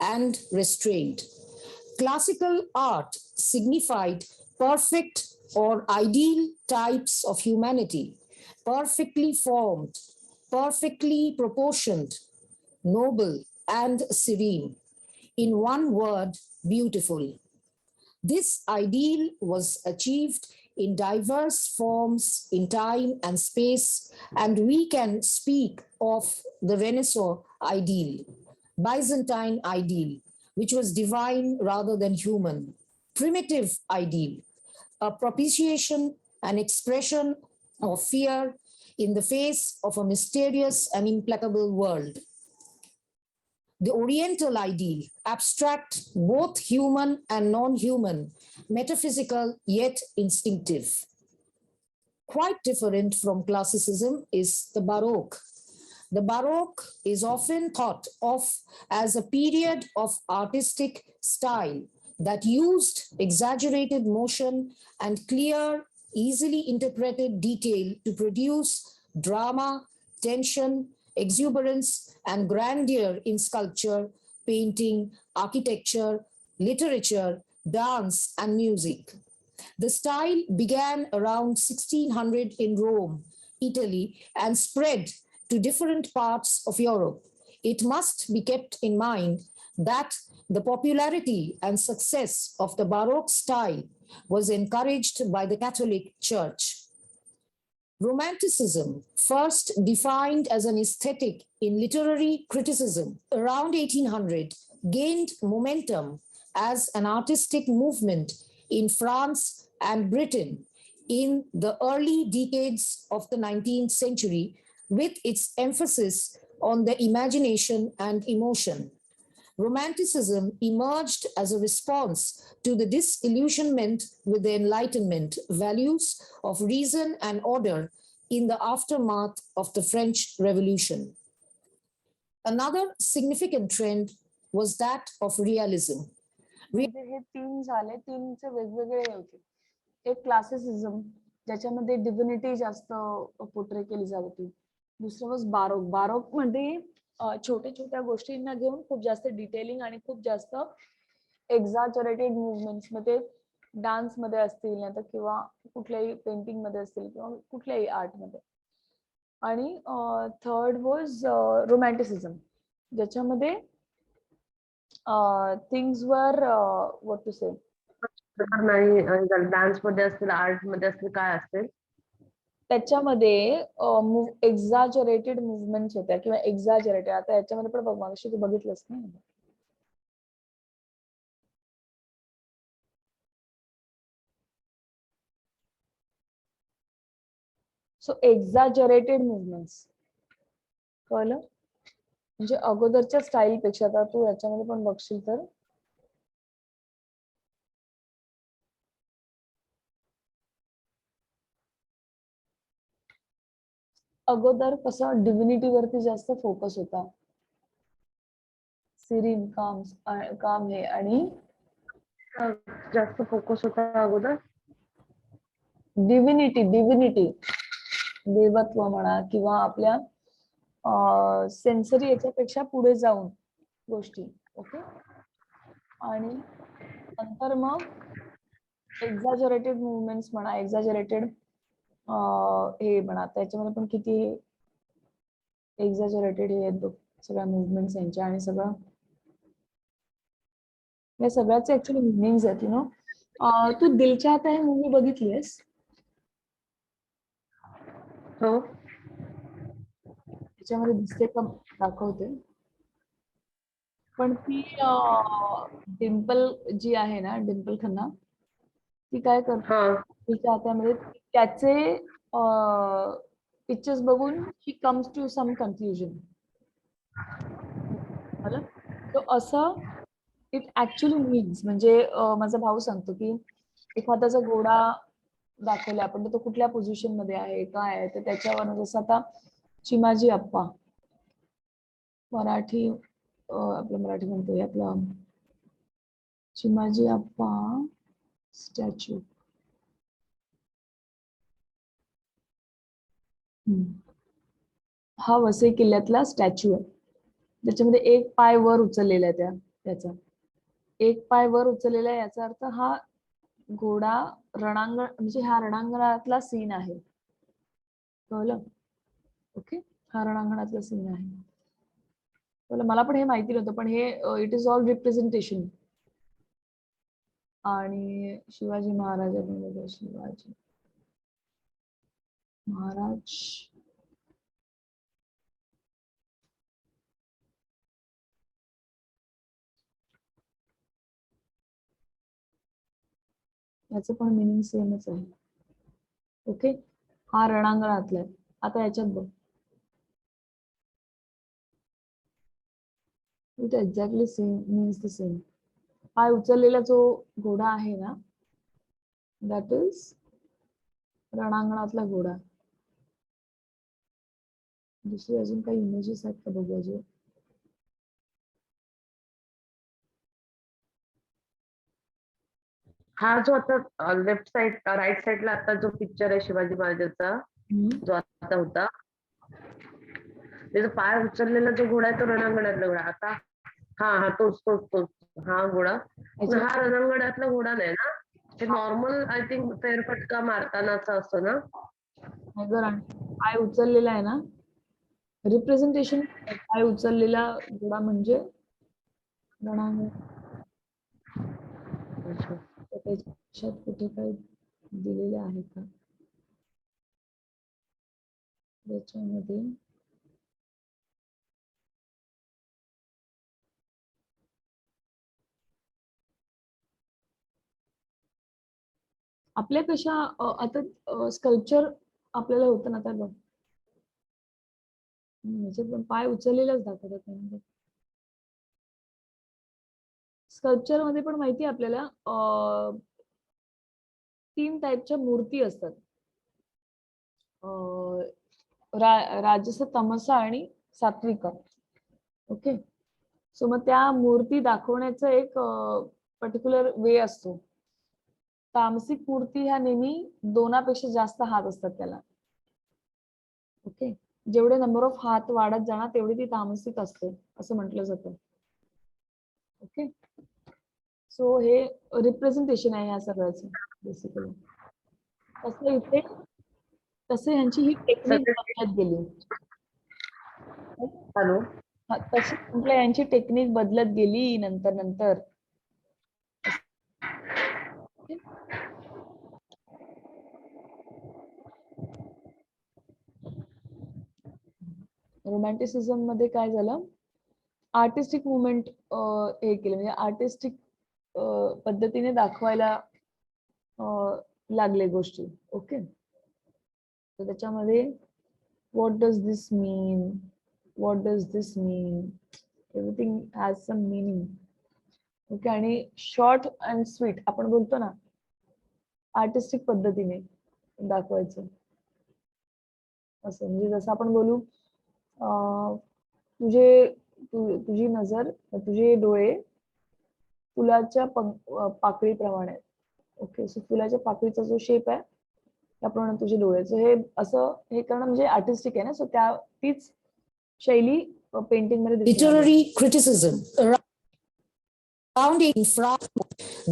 and restraint. Classical art signified perfect or ideal types of humanity, perfectly formed, perfectly proportioned, noble, and serene. In one word, beautiful. This ideal was achieved in diverse forms in time and space, and we can speak of the Renaissance ideal, Byzantine ideal, which was divine rather than human, primitive ideal, a propitiation, an expression of fear in the face of a mysterious and implacable world. The Oriental ideal, abstract, both human and non-human, metaphysical yet instinctive. Quite different from classicism is the Baroque. The Baroque is often thought of as a period of artistic style that used exaggerated motion and clear, easily interpreted detail to produce drama, tension, exuberance, and grandeur in sculpture, painting, architecture, literature, dance, and music. The style began around 1600 in Rome, Italy, and spread to different parts of Europe. It must be kept in mind that the popularity and success of the Baroque style was encouraged by the Catholic Church. Romanticism, first defined as an aesthetic in literary criticism around 1800, gained momentum as an artistic movement in France and Britain in the early decades of the 19th century, with its emphasis on the imagination and emotion. Romanticism emerged as a response to the disillusionment with the Enlightenment values of reason and order in the aftermath of the French Revolution. Another significant trend was that of realism. हे तीन झाले, तीनचे वेगवेगळे होते. एक classicism, ज्याच्यामध्ये divinity जास्त portray केली जात होती. दुसरं वॉज बारोक. बारोक मध्ये छोट्या छोट्या गोष्टींना घेऊन खूप जास्त डिटेलिंग आणि खूप जास्त एक्झॅजरेटेड मुवमेंट्स मध्ये, डान्स मध्ये असतील नाही तर किंवा कुठल्याही पेंटिंग मध्ये असतील किंवा कुठल्याही आर्ट मध्ये. आणि थर्ड वॉज रोमॅन्टिसिझम, ज्याच्यामध्ये थिंग्स वर व्हॉट टू से, डान्स मध्ये असतील, आर्ट मध्ये असतील, काय असतील त्याच्यामध्ये एक्झॅजरेटेड मुवमेंट्स होत्या किंवा एक्झॅजरेटेड. आता याच्यामध्ये पण बघ, मागाशी तू बघितलंस ना, सो एक्झॅजरेटेड मुवमेंट्स कळलं. म्हणजे अगोदरच्या स्टाईल पेक्षा आता तू याच्यामध्ये पण बघशील तर अगोदर कसं डिव्हिनिटी वरती जास्त फोकस होता, सिरीन काम हे, आणि जास्त फोकस होता अगोदर डिव्हिनिटी देवत्व म्हणा किंवा आपल्या सेन्सरी याच्यापेक्षा पुढे जाऊन गोष्टी. ओके. आणि नंतर मग एक्झॅजरेटेड मुवमेंट्स म्हणा, एक्झॅजरेटेड हे म्हणा, त्याच्यामध्ये पण किती एक्झॅजरेटेड हे आहेत बघ सगळ्या मुवमेंट्स यांच्या. आणि सगळं या सगळ्याचे ऍक्च्युअली मिनिंग्स आहेत. यु नो, तू दिल चाहता है मूवी बघितलीस? हो. त्याच्यामध्ये दिसते का दाखवते, पण ती डिम्पल जी आहे ना, डिम्पल खन्ना, ती काय करते तिच्या हातामध्ये त्याचे पिक्चर्स बघून she comes to some confusion. तो असं इट ऍक्च्युअली मीन्स, म्हणजे माझा भाऊ सांगतो की एखाद्याचा घोडा दाखवला आपण, तो कुठल्या पोझिशन मध्ये आहे, काय आहे, तर त्याच्यावर जसं आता चिमाजी अप्पा, मराठी आपलं मराठी म्हणतोय आपलं चिमाजी अप्पा स्टॅच्यू, हा वसई किल्ल्यातला स्टॅच्यू आहे. त्याच्यामध्ये एक पाय वर उचललेला आहे त्या त्याचा एक पाय वर उचललेला आहे, याचा अर्थ हा घोडा रणांगण म्हणजे हा रणांगणातला सीन आहे. कळलं? ओके, हा रणांगणातला सीन आहे. मला पण हे माहिती नव्हतं, पण हे इट इज ऑल रिप्रेझेंटेशन. आणि शिवाजी महाराज शिवाजी महाराज याचं पण मिनिंग सेमच आहे. ओके, हा रणांगणातला आहे. आता याच्यात बघ, it exactly same means the same. पाय उचललेला जो घोडा आहे ना, दॅट इज रणांगणातला घोडा. दुसरी अजून काही इमेजेस आहेत का बघायचे? हा जो आता लेफ्ट साइड राईट साइडला आता जो पिक्चर आहे शिवाजी महाराजांचा जो आता होता, त्याचा पाय उचललेला जो घोडा आहे तो रणांगणातला घोडा. आता हा तोच हा घोडा. हा रणांगणातला घोडा नाही ना, ते नॉर्मल आय थिंक फेरफटका मारतानाचा असतो ना. पाय उचललेला आहे ना, रिप्रेझेंटेशन. पाय उचललेला घोडा म्हणजे रणांगण. त्याच्यात कुठे काही दिलेले आहे का त्याच्यामध्ये? आपल्या कशा आता स्कल्पचर आपल्याला होतं ना, तर बघ ह्याच्यात पण पाय उचललेलाच दाखवतात. स्कल्पचर मध्ये पण माहिती आहे आपल्याला 3 टाईपच्या मूर्ती असतात, राजस, तमसा आणि सात्विका. ओके, सो मग त्या मूर्ती दाखवण्याचा एक पर्टिक्युलर वे असतो. तामसिक मूर्ती ह्या नेहमी 2पेक्षा जास्त हात असतात त्याला. ओके, जेवढे नंबर ऑफ हात वाढत जाणार तेवढी ती तामसिक असते असं म्हटलं जातं. ओके, सो हे रिप्रेझेंटेशन आहे या सगळ्याचं बेसिकली. तसं इथे तसे ह्यांची ही टेक्निक बदलत गेली. हॅलो, तशी म्हटलं यांची टेक्निक बदलत गेली नंतर. रोमॅन्टिसिझम मध्ये काय झालं, आर्टिस्टिक मुवमेंट हे केलं, म्हणजे आर्टिस्टिक पद्धतीने दाखवायला लागले गोष्टी. ओके, तर त्याच्यामध्ये what does this mean, what does this mean, everything has some meaning. Okay, आणि शॉर्ट अँड स्वीट आपण बोलतो ना, आर्टिस्टिक पद्धतीने दाखवायचं असं. म्हणजे जसं आपण बोलू तुझी नजर, तुझे डोळे फुलाच्या पाकळीप्रमाणे. ओके, सो फुलाच्या पाकळीचा जो शेप आहे त्याप्रमाणे तुझे डोळे. सो हे असं हे करणं म्हणजे आर्टिस्टिक आहे ना, सो तीच शैली पेंटिंग मध्ये दिसते. Literary criticism around a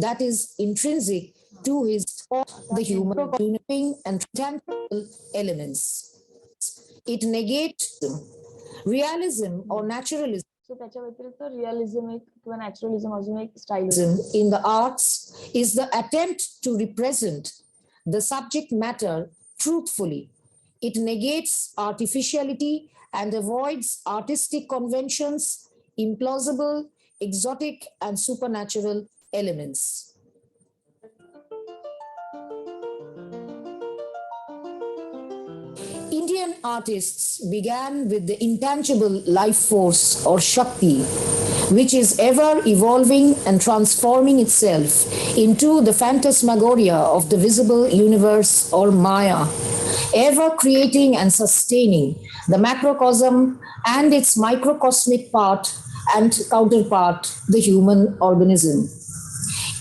that is intrinsic to his or the human and tangible elements. It negates realism or naturalism. सो त्याच्या व्यतिरिक्त रिअलिझम एक किंवा नॅचरलिझम अजून एक style in the arts is the attempt to represent the subject matter truthfully. It negates artificiality and avoids artistic conventions, implausible, exotic, and supernatural elements. Indian artists began with the intangible life force or Shakti, which is ever evolving and transforming itself into the phantasmagoria of the visible universe or Maya, ever creating and sustaining the macrocosm and its microcosmic part and counterpart, the human organism.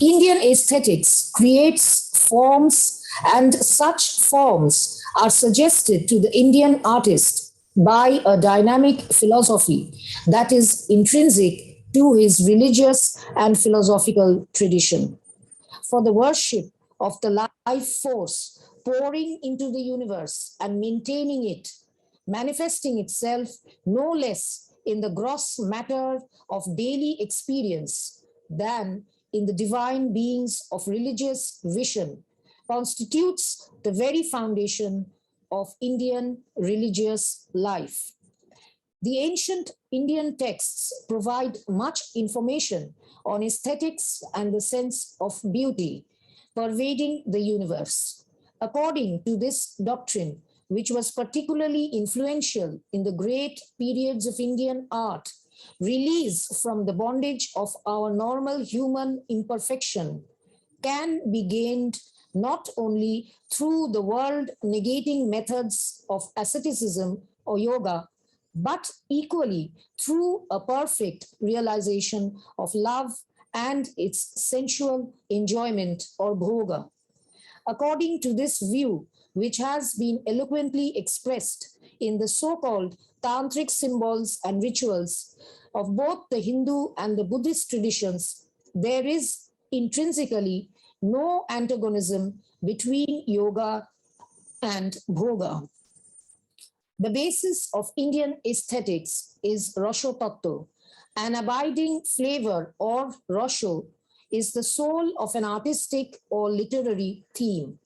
Indian aesthetics creates forms, and such forms are suggested to the Indian artist by a dynamic philosophy that is intrinsic to his religious and philosophical tradition. For the worship of the life force pouring into the universe and maintaining it, manifesting itself no less in the gross matter of daily experience than in the divine beings of religious vision, constitutes the very foundation of Indian religious life. The ancient Indian texts provide much information on aesthetics and the sense of beauty pervading the universe. According to this doctrine, which was particularly influential in the great periods of Indian art, release from the bondage of our normal human imperfection can be gained not only through the world negating methods of asceticism or yoga, but equally through a perfect realization of love and its sensual enjoyment or bhoga. According to this view, which has been eloquently expressed in the so called tantric symbols and rituals of both the Hindu and the Buddhist traditions, there is intrinsically no antagonism between yoga and bhoga. The basis of Indian aesthetics is Rasho Tattva. An abiding flavor or Rasho is the soul of an artistic or literary theme.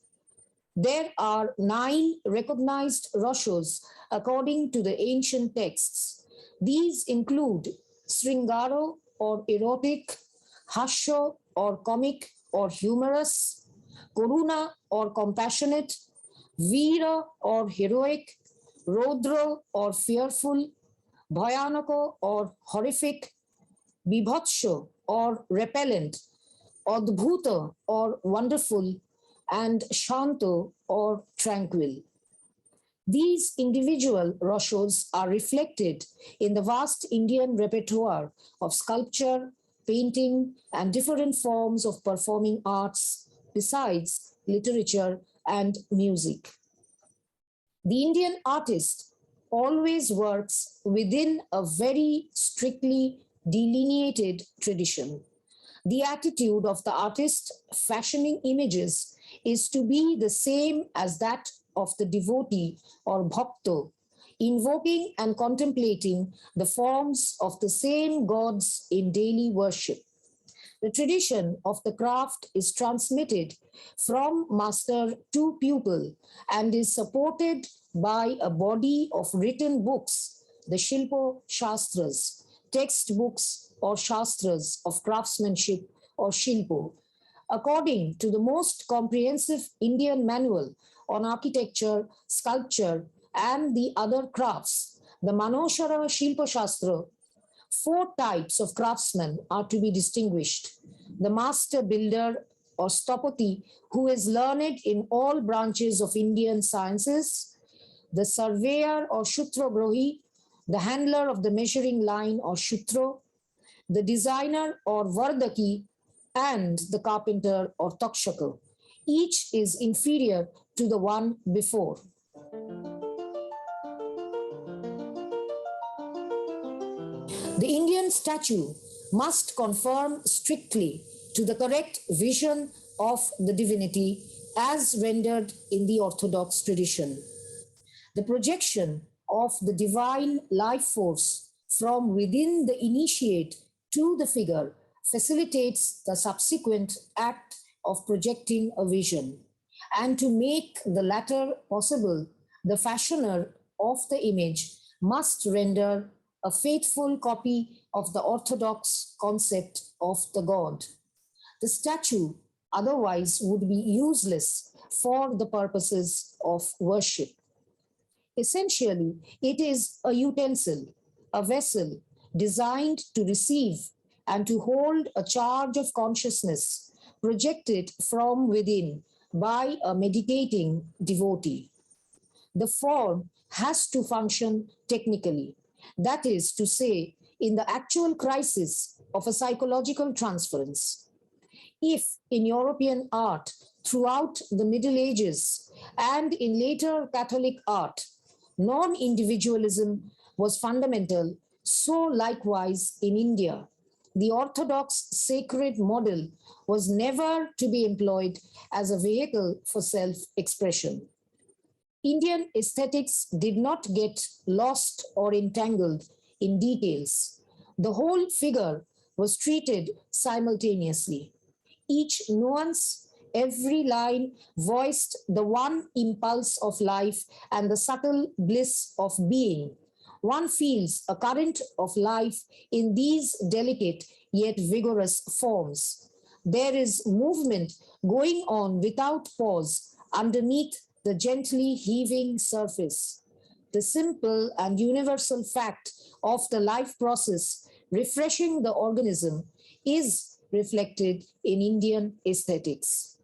There are 9 recognized Rashos according to the ancient texts. These include Sringaro or erotic, Hasho or comic or humorous, Karuna or compassionate, Veera or heroic, Rodro or fearful, Bhayanako or horrific, Bibhatsho or repellent, Adbhuta or wonderful, and Shanto or tranquil. These individual Rashos are reflected in the vast Indian repertoire of sculpture, painting, and different forms of performing arts, besides literature and music. The Indian artist always works within a very strictly delineated tradition. The attitude of the artist fashioning images is to be the same as that of the devotee or bhakta, invoking and contemplating the forms of the same gods in daily worship. The tradition of the craft is transmitted from master to pupil and is supported by a body of written books, the Shilpo Shastras, textbooks or Shastras of craftsmanship or Shilpo. According to the most comprehensive Indian manual on architecture, sculpture, and the other crafts, the Manoshara Shilpa Shastra, 4 types of craftsmen are to be distinguished. The master builder or stopati, who is learned in all branches of Indian sciences, the surveyor or Shutragrohi, the handler of the measuring line or Shutro, the designer or Vardaki, and the carpenter or Takshaka. Each is inferior to the one before. The Indian statue must conform strictly to the correct vision of the divinity as rendered in the Orthodox tradition. The projection of the divine life force from within the initiate to the figure facilitates the subsequent act of projecting a vision. And to make the latter possible, the fashioner of the image must render a faithful copy of the orthodox concept of the god. The statue otherwise would be useless for the purposes of worship. Essentially, it is a utensil, a vessel designed to receive and to hold a charge of consciousness projected from within by a meditating devotee. The form has to function technically, that is to say, in the actual crisis of a psychological transference. If in European art throughout the Middle Ages and in later Catholic art, non individualism was fundamental, so likewise in India. The orthodox sacred model was never to be employed as a vehicle for self-expression. Indian aesthetics did not get lost or entangled in details. The whole figure was treated simultaneously. Each nuance, every line voiced the one impulse of life and the subtle bliss of being. One feels a current of life in these delicate yet vigorous forms. There is movement going on without pause underneath the gently heaving surface. The simple and universal fact of the life process refreshing the organism is reflected in Indian aesthetics.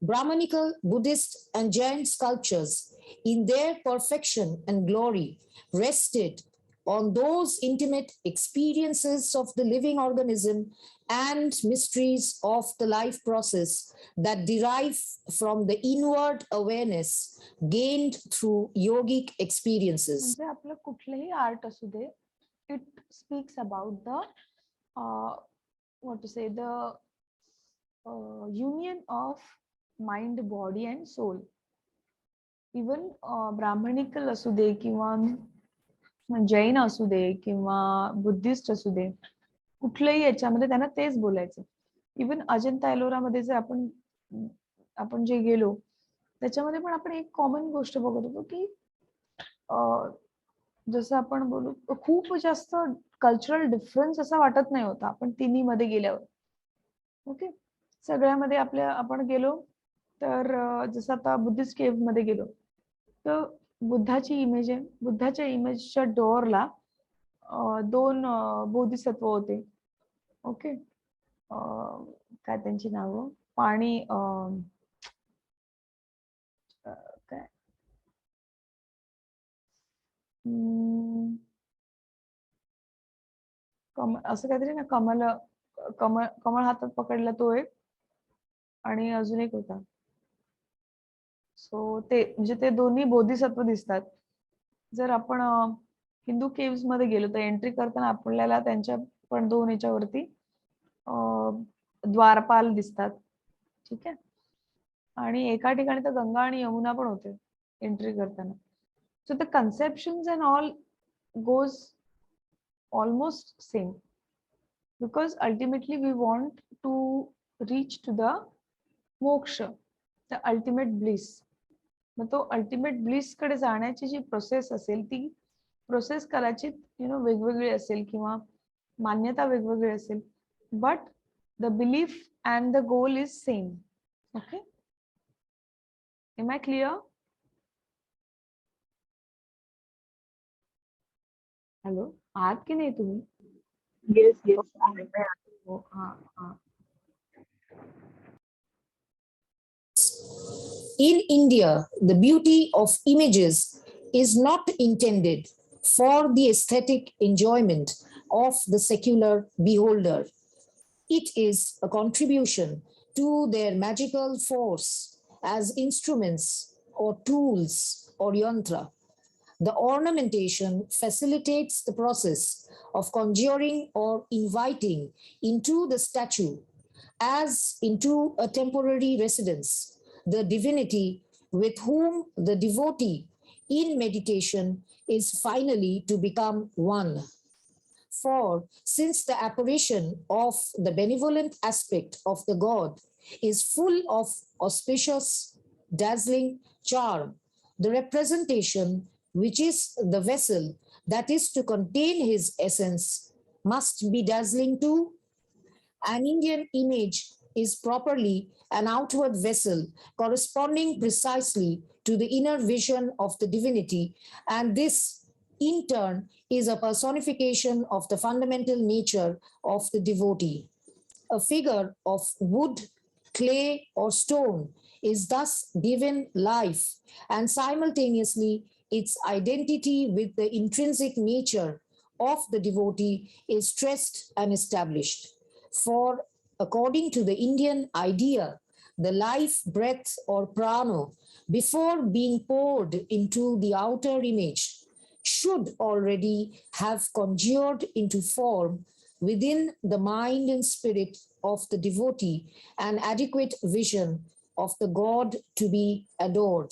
Brahmanical, Buddhist, and Jain sculptures, in their perfection and glory, rested on those intimate experiences of the living organism and mysteries of the life process that derive from the inward awareness gained through yogic experiences. म्हणजे आपलं कुठलंही art असू दे, it speaks about the what to say, the union of mind, body and soul. Even Brahmanical असू दे किंवा जैन असू दे किंवा बुद्धिस्ट असू दे, कुठल्याही याच्यामध्ये त्यांना तेच बोलायचं. इवन अजंता एलोरामध्ये जर आपण जे गेलो त्याच्यामध्ये पण आपण एक कॉमन गोष्ट बघत होतो की जसं आपण बोलू खूप जास्त कल्चरल डिफरन्स असा वाटत नाही होता आपण तिन्ही मध्ये गेल्यावर. ओके, सगळ्यामध्ये आपण गेलो तर जसं आता बुद्धिस्ट केव्ह मध्ये गेलो तर बुद्धाची इमेज आहे. बुद्धाच्या इमेजच्या डोअरला दोन बोधिसत्व होते. ओके, काय त्यांची नावं, पाणी काय असं काहीतरी ना, कमळ हातात पकडला तो एक आणि अजून एक होता. सो ते म्हणजे ते दोन्ही बोधिसत्व दिसतात. जर आपण हिंदू केव्स मध्ये गेलो तर एंट्री करताना आपल्याला त्यांच्या पण दोन याच्यावरती द्वारपाल दिसतात. ठीक आहे, आणि एका ठिकाणी तर गंगा आणि यमुना पण होते एंट्री करताना. So the conceptions and all goes almost same because ultimately we want to reach to the moksha, the ultimate bliss. मग तो अल्टिमेट ब्लिस कडे जाण्याची जी प्रोसेस असेल ती प्रोसेस कदाचित वेगवेगळी असेल किंवा मान्यता वेगवेगळी असेल, but the belief and the goal is same. Okay, am I clear? Hello, आहात की नाही तुम्ही? Yes yes. हो, हा हा. In India, the beauty of images is not intended for the aesthetic enjoyment of the secular beholder. It is a contribution to their magical force as instruments or tools or yantra. The ornamentation facilitates the process of conjuring or inviting into the statue as into a temporary residence the divinity with whom the devotee in meditation is finally to become one. For since the apparition of the benevolent aspect of the god is full of auspicious, dazzling charm, the representation, which is the vessel that is to contain his essence, must be dazzling too. An Indian image is properly an outward vessel corresponding precisely to the inner vision of the divinity, and this in turn is a personification of the fundamental nature of the devotee. A figure of wood, clay, or stone is thus given life, and simultaneously its identity with the intrinsic nature of the devotee is stressed and established. For according to the Indian idea, the life breath or prana, before being poured into the outer image, should already have conjured into form within the mind and spirit of the devotee an adequate vision of the God to be adored.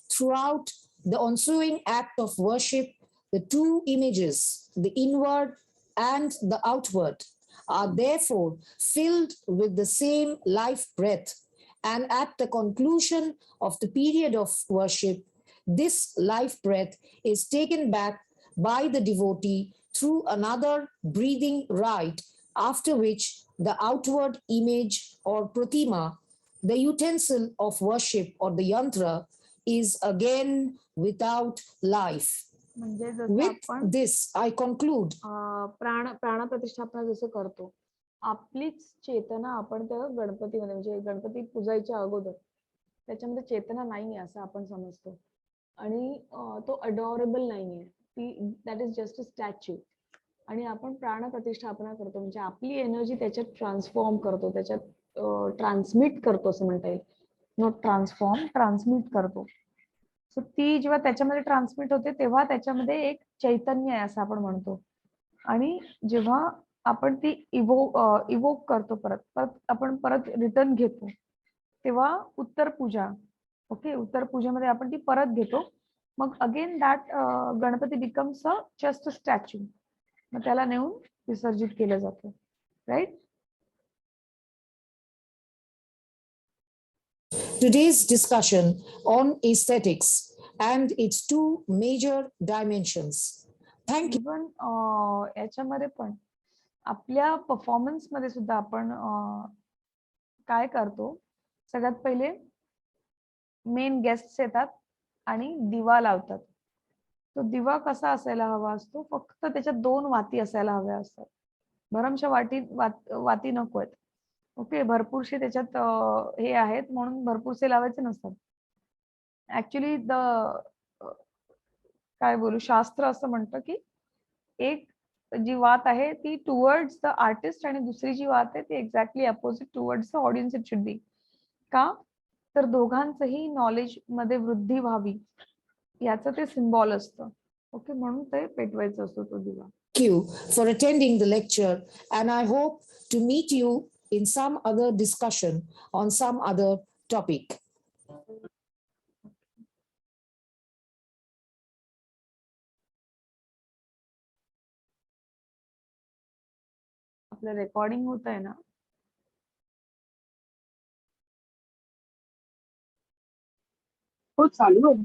Throughout the ensuing act of worship, the two images, the inward and the outward, are therefore filled with the same life breath. And at the conclusion of the period of worship, this life breath is taken back by the devotee through another breathing rite, after which the outward image or pratima, the utensil of worship or the yantra, is again without life. म्हणजे जसं With आपण this, I conclude प्राणप्रतिष्ठापना जसं करतो, आपलीच चेतना आपण त्या गणपतीमध्ये म्हणजे गणपती पूजायच्या अगोदर त्याच्यामध्ये चेतना नाहीये असं आपण समजतो आणि तो अडॉरेबल नाहीये, ती that is just a statue. आणि आपण प्राणप्रतिष्ठापना करतो म्हणजे आपली एनर्जी त्याच्यात ट्रान्सफॉर्म करतो, त्याच्यात ट्रान्समिट करतो असं म्हणता येईल. नॉट ट्रान्सफॉर्म, ट्रान्समिट करतो. सो ती जेव्हा त्याच्यामध्ये ट्रान्समिट होते तेव्हा त्याच्यामध्ये एक चैतन्य आहे असं आपण म्हणतो. आणि जेव्हा आपण ती इवोक करतो परत रिटर्न घेतो तेव्हा उत्तर पूजा, ओके, उत्तर पूजेमध्ये आपण ती परत घेतो. मग again that Ganpati becomes a just a statue. मग त्याला नेऊन विसर्जित केलं जातं, right. today's discussion on aesthetics and its two major dimensions. Thank you. Even याच्यामध्ये पण आपल्या परफॉर्मन्स मध्ये सुद्धा आपण काय करतो, सगळ्यात पहिले मेन गेस्ट्स येतात आणि दिवा लावतात. तो दिवा कसा असायला हवा असतो, फक्त त्याच्यात 2 वाती असायला हव्या असतात. भरमशा वाती नको आहेत, ओके. भरपूरशे त्याच्यात हे आहेत म्हणून भरपूरसे लावायचे नसतात. ऍक्च्युली काय बोलू, शास्त्र असं म्हणतं की एक जी वात आहे ती टुवर्ड्स द आर्टिस्ट आणि दुसरी जी वात आहे ती exactly opposite towards the audience it should be. का तर दोघांचंही नॉलेज मध्ये वृद्धी व्हावी याचं ते सिम्बॉल असतं, ओके. म्हणून ते पेटवायचं असतो तो दिवा. Thank you for attending the lecture, and I hope to meet you in some other discussion on some other topic. आपलं रेकॉर्डिंग होत आहे ना? हो, चालू आहे.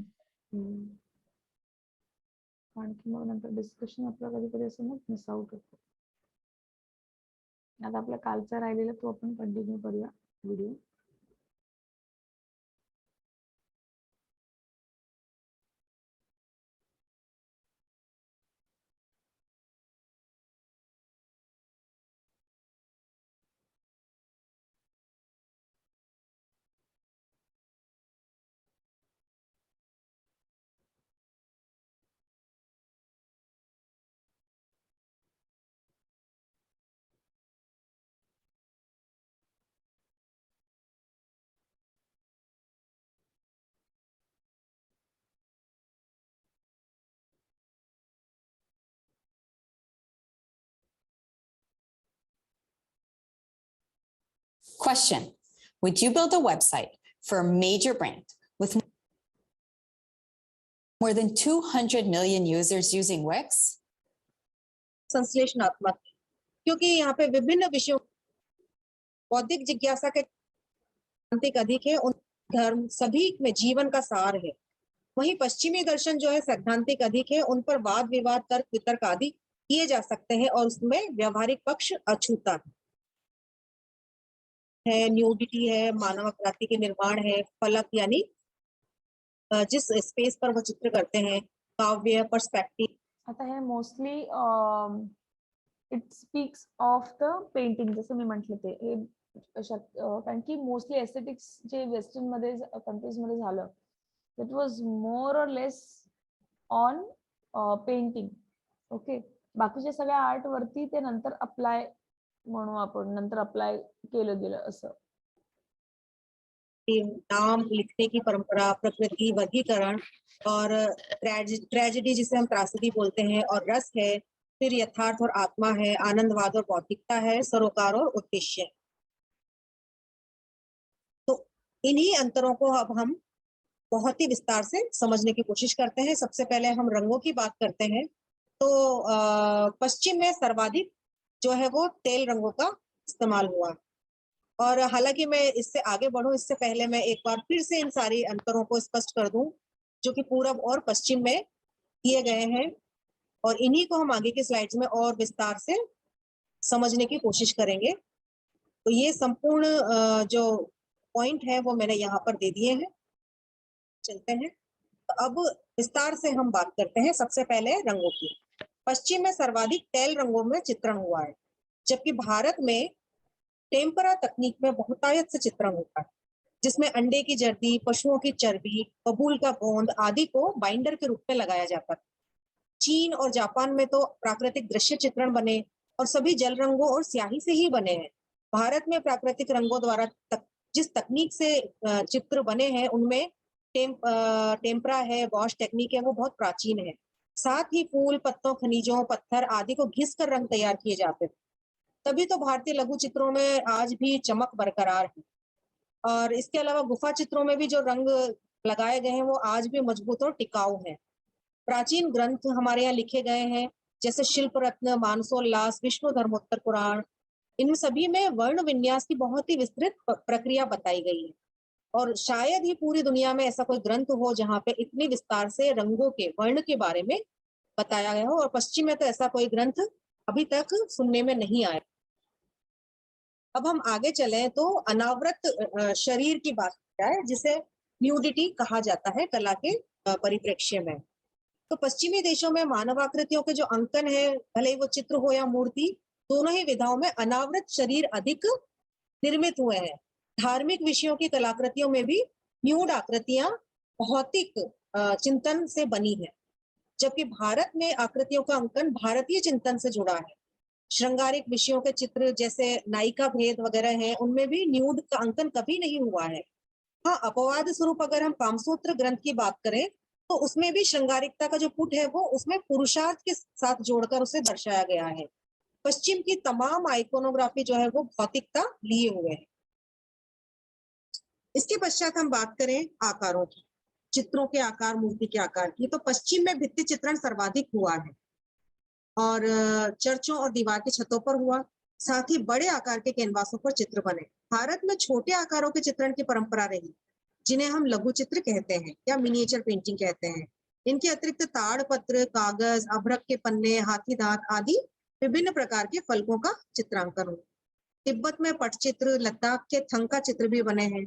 आणखी मग नंतर डिस्कशन आपलं कधी कधी असं मग मिस आउट होतं. आता आपला कालचा राहिलेला तो आपण कंटिन्यू करूया video. Question: would you build a website for a major brand with more than 200 million users using Wix? संश्लेषणात्मक, क्योंकि यहाँ पे विभिन्न विषयों बौद्धिक जिज्ञासा के तांत्रिक अधिक है, उन धर्म सभी में जीवन का सार है। वहीं पश्चिमी दर्शन जो है सैद्धांतिक अधिक है, उन पर वाद विवाद तर्क वितर्क आदि किए जा सकते हैं और उसमें व्यवहारिक पक्ष अछूता है। न्यूडिटी है, मानव आकृति के निर्माण है, फलक यानी जिस स्पेस पर वो चित्र करते हैं, काव्य, पर्सपेक्टिव. आता हे mostly it speaks of the painting, जसं मी म्हटलं ते कारण की मोस्टली एस्थेटिक्स जे वेस्टर्न मध्ये कंट्रीज मध्ये झालं, दॅट वॉज मोर और लेस ऑन पेंटिंग, ओके. बाकीच्या सगळ्या आर्ट वरती ते नंतर अप्लाय म्हणू आपण, नंतर अप्लाय केलं गेलं असं. नाम लिखने की परंपरा, प्रकृति, वर्गीकरण और ट्रेजेडी जिसे हम त्रासदी बोलते हैं, और रस है, फिर यथार्थ और आत्मा है, आनंदवाद और भौतिकता है, सरोकार और उद्देश्य। तो इन्हीं अंतरों को अब हम बहुत ही विस्तार से समझने की कोशिश करते हैं। सबसे पहले हम रंगों की बात करते हैं। तो पश्चिम में सर्वाधिक जो है वो तेल रंगों का इस्तेमाल हुआ। और हालांकि मैं इससे आगे बढ़ूं इससे पहले मैं एक बार फिर से इन सारी अंतरों को स्पष्ट कर दूं जो कि पूरब और पश्चिम में किए गए हैं, और इन्हीं को हम आगे की स्लाइड्स में और विस्तार से समझने की कोशिश करेंगे। तो ये संपूर्ण जो पॉइंट है वो मैंने यहाँ पर दे दिए हैं। चलते हैं, तो अब विस्तार से हम बात करते हैं। सबसे पहले रंगों की। पश्चिम में सर्वाधिक तेल रंगों में चित्रण हुआ है, जबकि भारत में टेम्परा तकनीक में बहुतायत से चित्रण होता है, जिसमें अंडे की जर्दी, पशुओं की चर्बी, बबूल का गोंद आदि को बाइंडर के रूप में लगाया जाता है। चीन और जापान में तो प्राकृतिक दृश्य चित्रण बने और सभी जल रंगों और स्याही से ही बने हैं। भारत में प्राकृतिक रंगों द्वारा जिस तकनीक से चित्र बने हैं उनमें टेम्परा है, वॉश टेक्निक है, वो बहुत प्राचीन है। साथ ही फूल, पत्तों, खनिजों, पत्थर आदि को घिस कर रंग तैयार किए जाते थे। तभी तो भारतीय लघु चित्रों में आज भी चमक बरकरार है। और इसके अलावा गुफा चित्रों में भी जो रंग लगाए गए हैं वो आज भी मजबूत और टिकाऊ हैं। प्राचीन ग्रंथ हमारे यहाँ लिखे गए हैं, जैसे शिल्प रत्न, मानसोल्लास, विष्णु धर्मोत्तर पुराण, इन सभी में वर्ण विन्यास की बहुत ही विस्तृत प्रक्रिया बताई गई है। और शायद ही पूरी दुनिया में ऐसा कोई ग्रंथ हो जहाँ पे इतनी विस्तार से रंगों के वर्ण के बारे में बताया गया हो, और पश्चिम में तो ऐसा कोई ग्रंथ अभी तक सुनने में नहीं आया। अब हम आगे चले तो अनावृत शरीर की बात है, जिसे न्यूडिटी कहा जाता है कला के परिप्रेक्ष्य में। तो पश्चिमी देशों में मानवाकृतियों के जो अंकन है, भले ही वो चित्र हो या मूर्ति, दोनों ही विधाओं में अनावृत शरीर अधिक निर्मित हुए हैं। धार्मिक विषयों की कलाकृतियों में भी न्यूड आकृतियां भौतिक चिंतन से बनी है, जबकि भारत में आकृतियों का अंकन भारतीय चिंतन से जुड़ा है। श्रृंगारिक विषयों के चित्र जैसे नायिका भेद वगैरह हैं, उनमें भी न्यूड का अंकन कभी नहीं हुआ है। हाँ, अपवाद स्वरूप अगर हम कामसूत्र ग्रंथ की बात करें तो उसमें भी श्रृंगारिकता का जो पुट है वो उसमें पुरुषार्थ के साथ जोड़कर उसे दर्शाया गया है। पश्चिम की तमाम आइकोनोग्राफी जो है वो भौतिकता लिए हुए है। इसके पश्चात हम बात करें आकारों की, चित्रों के आकार, मूर्ति के आकार की। तो पश्चिम में भित्ति चित्रण सर्वाधिक हुआ है और चर्चों और दीवार की छतों पर हुआ। साथ ही बड़े आकार के कैनवासों पर चित्र बने। भारत में छोटे आकारों के चित्रण की परंपरा रही, जिन्हें हम लघु चित्र कहते हैं या मिनिएचर पेंटिंग कहते हैं। इनके अतिरिक्त ताड़पत्र, कागज, अभ्रक के पन्ने, हाथी दांत आदि विभिन्न प्रकार के फलकों का चित्रांकन हुआ। तिब्बत में पटचित्र, लद्दाख के थंग का चित्र भी बने हैं।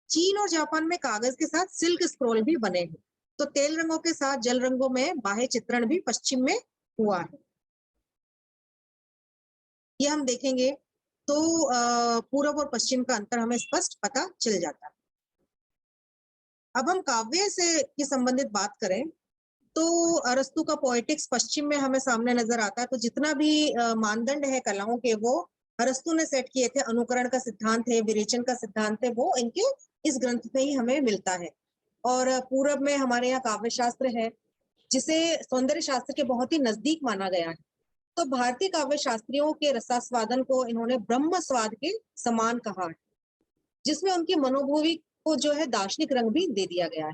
चीन और जापान में कागज के साथ सिल्क स्क्रोल भी बने हैं। तो तेल रंगों के साथ जल रंगों में बाह्य चित्रण भी पश्चिम में हुआ है। ये हम देखेंगे तो पूर्व और पश्चिम का अंतर हमें स्पष्ट पता चल जाता है। अब हम काव्य से की संबंधित बात करें तो अरस्तु का पोएटिक्स पश्चिम में हमें सामने नजर आता है। तो जितना भी मानदंड है कलाओं के वो अरस्तु ने सेट किए थे, अनुकरण का सिद्धांत है, विरेचन का सिद्धांत है, वो इनके इस ग्रंथ से ही हमें मिलता है। और पूरब में हमारे यहाँ काव्य शास्त्र है, जिसे सौंदर्य शास्त्र के बहुत ही नजदीक माना गया है। तो भारतीय काव्य शास्त्रियों के रसास्वादन को इन्होंने ब्रह्म स्वाद के समान कहा है, जिसमें उनकी मनोभूमि को जो है दार्शनिक रंग भी दे दिया गया है।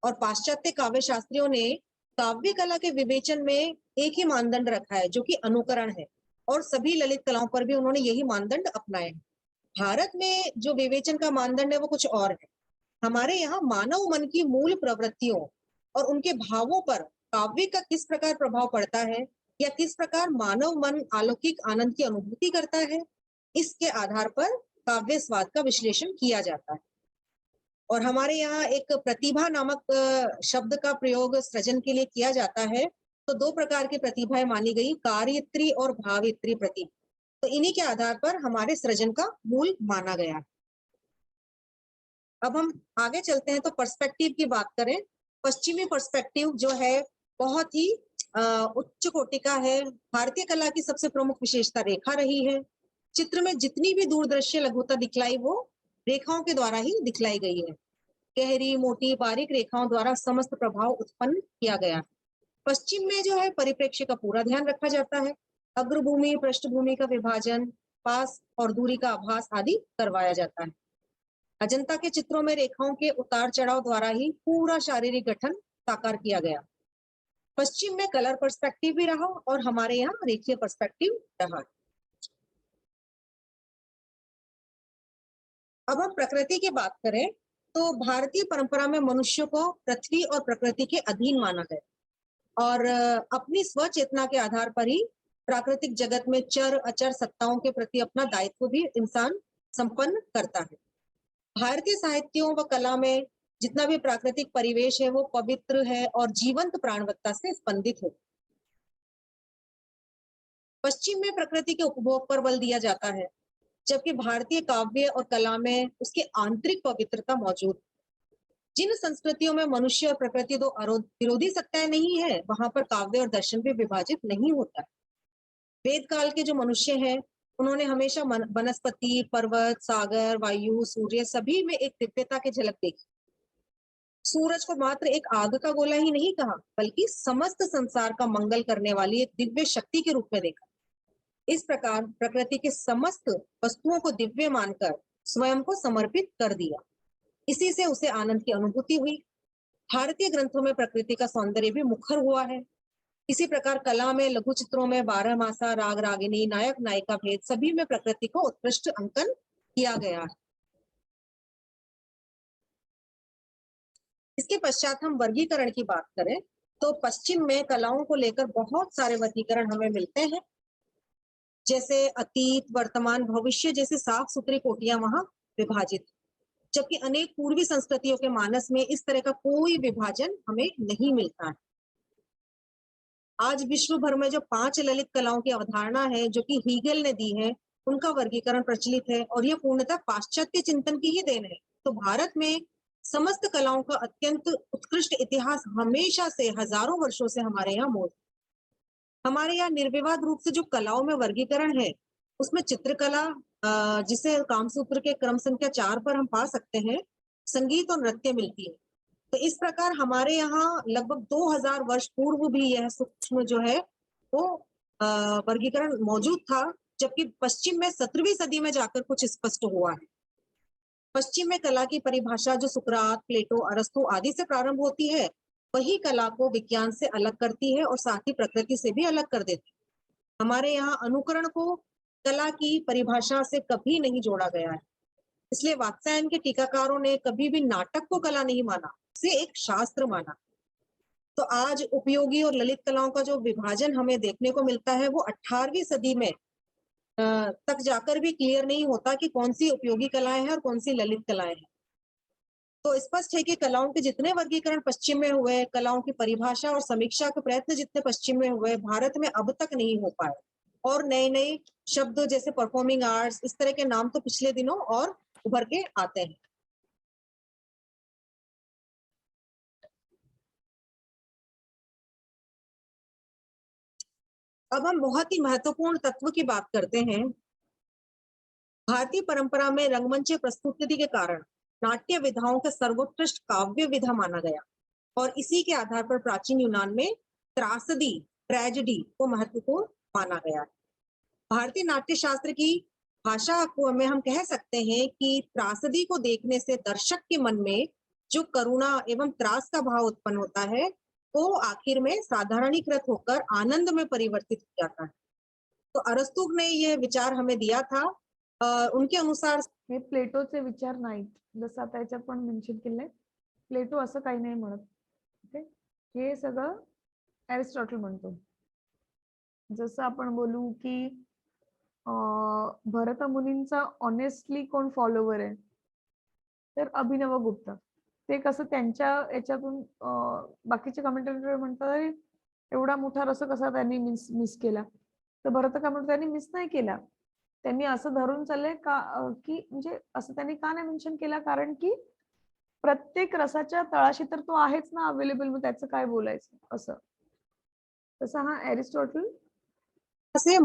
और पाश्चात्य काव्य शास्त्रियों ने काव्य कला के विवेचन में एक ही मानदंड रखा है, जो कि अनुकरण है, और सभी ललित कलाओं पर भी उन्होंने यही मानदंड अपनाए हैं। भारत में जो विवेचन का मानदंड है वो कुछ और है। हमारे यहाँ मानव मन की मूल प्रवृत्तियों और उनके भावों पर काव्य का किस प्रकार प्रभाव पड़ता है, या किस प्रकार मानव मन अलौकिक आनंद की अनुभूति करता है, इसके आधार पर काव्य स्वाद का विश्लेषण किया जाता है। और हमारे यहाँ एक प्रतिभा नामक शब्द का प्रयोग सृजन के लिए किया जाता है। तो दो प्रकार की प्रतिभाएं मानी गई, कार्यत्री और भावित्री प्रतिभा। तो इन्हीं के आधार पर हमारे सृजन का मूल माना गया। अब हम आगे चलते हैं तो पर्सपेक्टिव की बात करें। पश्चिमी पर्सपेक्टिव जो है बहुत ही उच्च कोटि का है। भारतीय कला की सबसे प्रमुख विशेषता रेखा रही है। चित्र में जितनी भी दूरदृश्य लघुता दिखलाई वो रेखाओं के द्वारा ही दिखलाई गई है। गहरी, मोटी, बारीक रेखाओं द्वारा समस्त प्रभाव उत्पन्न किया गया। पश्चिम में जो है परिप्रेक्ष्य का पूरा ध्यान रखा जाता है, अग्रभूमि पृष्ठभूमि का विभाजन, पास और दूरी का आभास आदि करवाया जाता है। अजंता के चित्रों में रेखाओं के उतार चढ़ाव द्वारा ही पूरा शारीरिक गठन साकार किया गया। पश्चिम में कलर पर्सपेक्टिव भी रहा और हमारे यहाँ रेखीय पर्सपेक्टिव रहा। अब हम प्रकृति की बात करें तो भारतीय परंपरा में मनुष्य को पृथ्वी और प्रकृति के अधीन माना गया और अपनी स्वचेतना के आधार पर ही प्राकृतिक जगत में चर अचर सत्ताओं के प्रति अपना दायित्व भी इंसान संपन्न करता है। भारतीय साहित्यों व कला में जितना भी प्राकृतिक परिवेश है वो पवित्र है और जीवंत प्राणवत्ता से स्पंदित है। पश्चिम में प्रकृति के उपभोग पर बल दिया जाता है, जबकि भारतीय काव्य और कला में उसकी आंतरिक पवित्रता मौजूद। जिन संस्कृतियों में मनुष्य और प्रकृति दो विरोधी सत्ताएं नहीं है, वहां पर काव्य और दर्शन भी विभाजित नहीं होता। वेद काल के जो मनुष्य हैं, उन्होंने हमेशा वनस्पति, पर्वत, सागर, वायु, सूर्य सभी में एक दिव्यता की झलक देखी। सूरज को मात्र एक आग का गोला ही नहीं कहा, बल्कि समस्त संसार का मंगल करने वाली एक दिव्य शक्ति के रूप में देखा। इस प्रकार प्रकृति के समस्त वस्तुओं को दिव्य मानकर स्वयं को समर्पित कर दिया। इसी से उसे आनंद की अनुभूति हुई। भारतीय ग्रंथों में प्रकृति का सौंदर्य भी मुखर हुआ है। इसी प्रकार कला में, लघु चित्रों में बारहमासा, राग रागिनी, नायक नायिका भेद सभी में प्रकृति को उत्कृष्ट अंकन किया गया है। इसके पश्चात हम वर्गीकरण की बात करें तो पश्चिम में कलाओं को लेकर बहुत सारे वर्गीकरण हमें मिलते हैं, जैसे अतीत, वर्तमान, भविष्य जैसे साफ सुथरी कोटियां वहां विभाजित, जबकि अनेक पूर्वी संस्कृतियों के मानस में इस तरह का कोई विभाजन हमें नहीं मिलता है। आज विश्व भर में जो 5 ललित कलाओं की अवधारणा है जो कि हीगेल ने दी है, उनका वर्गीकरण प्रचलित है और यह पूर्णतः पाश्चात्य चिंतन की ही देन है। तो भारत में समस्त कलाओं का अत्यंत उत्कृष्ट इतिहास हमेशा से, हजारों वर्षों से हमारे यहाँ मौजूद। हमारे यहाँ निर्विवाद रूप से जो कलाओं में वर्गीकरण है, उसमें चित्रकला, जिसे कामसूत्र के क्रम संख्या 4 पर हम पा सकते हैं, संगीत और नृत्य मिलती है। तो इस प्रकार हमारे यहाँ लगभग 2000 वर्ष पूर्व भी यह सूक्ष्म जो है वो वर्गीकरण मौजूद था, जबकि पश्चिम में 17वीं सदी में जाकर कुछ स्पष्ट हुआ है। पश्चिम में कला की परिभाषा जो सुकरात, प्लेटो, अरस्तु आदि से प्रारंभ होती है, वही कला को विज्ञान से अलग करती है और साथ ही प्रकृति से भी अलग कर देती है। हमारे यहाँ अनुकरण को कला की परिभाषा से कभी नहीं जोड़ा गया है। इसलिए वात्स्यायन के टीकाकारों ने कभी भी नाटक को कला नहीं माना, इसे एक शास्त्र माना। तो आज उपयोगी और ललित कलाओं का जो विभाजन हमें देखने को मिलता है, वो 18वीं सदी में तक जाकर भी क्लियर नहीं होता कि कौन सी उपयोगी कलाएं हैं और कौन सी ललित कलाएं हैं। तो स्पष्ट है कि कलाओं के जितने वर्गीकरण पश्चिम में हुए, कलाओं की परिभाषा और समीक्षा के प्रयत्न जितने पश्चिम में हुए, भारत में अब तक नहीं हो पाए। और नए नए शब्द जैसे परफॉर्मिंग आर्ट्स, इस तरह के नाम तो पिछले दिनों और उभर के आते हैं। अब हम बहुत ही महत्वपूर्ण तत्व की बात करते हैं। भारतीय परंपरा में रंगमंच प्रस्तुति के कारण नाट्य विधाओं का सर्वोत्कृष्ट काव्य विधा माना गया और इसी के आधार पर प्राचीन यूनान में त्रासदी, ट्रेजेडी को महत्वपूर्ण माना गया। भारतीय नाट्य शास्त्र की भाषा को में हम कह सकते हैं कि त्रासदी को देखने से दर्शक के मन में जो करुणा एवं त्रास का भाव उत्पन्न होता है, वो आखिर में साधारणीकृत होकर आनंद में परिवर्तित हो जाता है। तो अरस्तु ने यह विचार हमें दिया था। उनके अनुसार हे प्लेटोचे विचार नाहीत, जसं आता याच्यात पण मेन्शन केलंय, प्लेटो असं काही नाही म्हणत. ओके, हे सगळं एरिस्टॉटल म्हणतो. जसं आपण बोलू की भरत मुनींचा ऑनेस्टली कोण फॉलोवर आहे, तर अभिनवगुप्त. ते कसं त्यांच्या याच्यातून बाकीचे कमेंटेटर म्हणतात एवढा मोठा रस कसा त्यांनी मिस केला, तर भरत का म्हणतो त्यांनी मिस नाही केला, त्यांनी असं धरून चाललंय का की म्हणजे असं त्यांनी का नाही मेन्शन केला, कारण की प्रत्येक रसाच्या तळाशी तर तो आहेच ना अवेलेबल, मग त्याचं काय बोलायचं असं. तसं हा एरिस्टॉटल से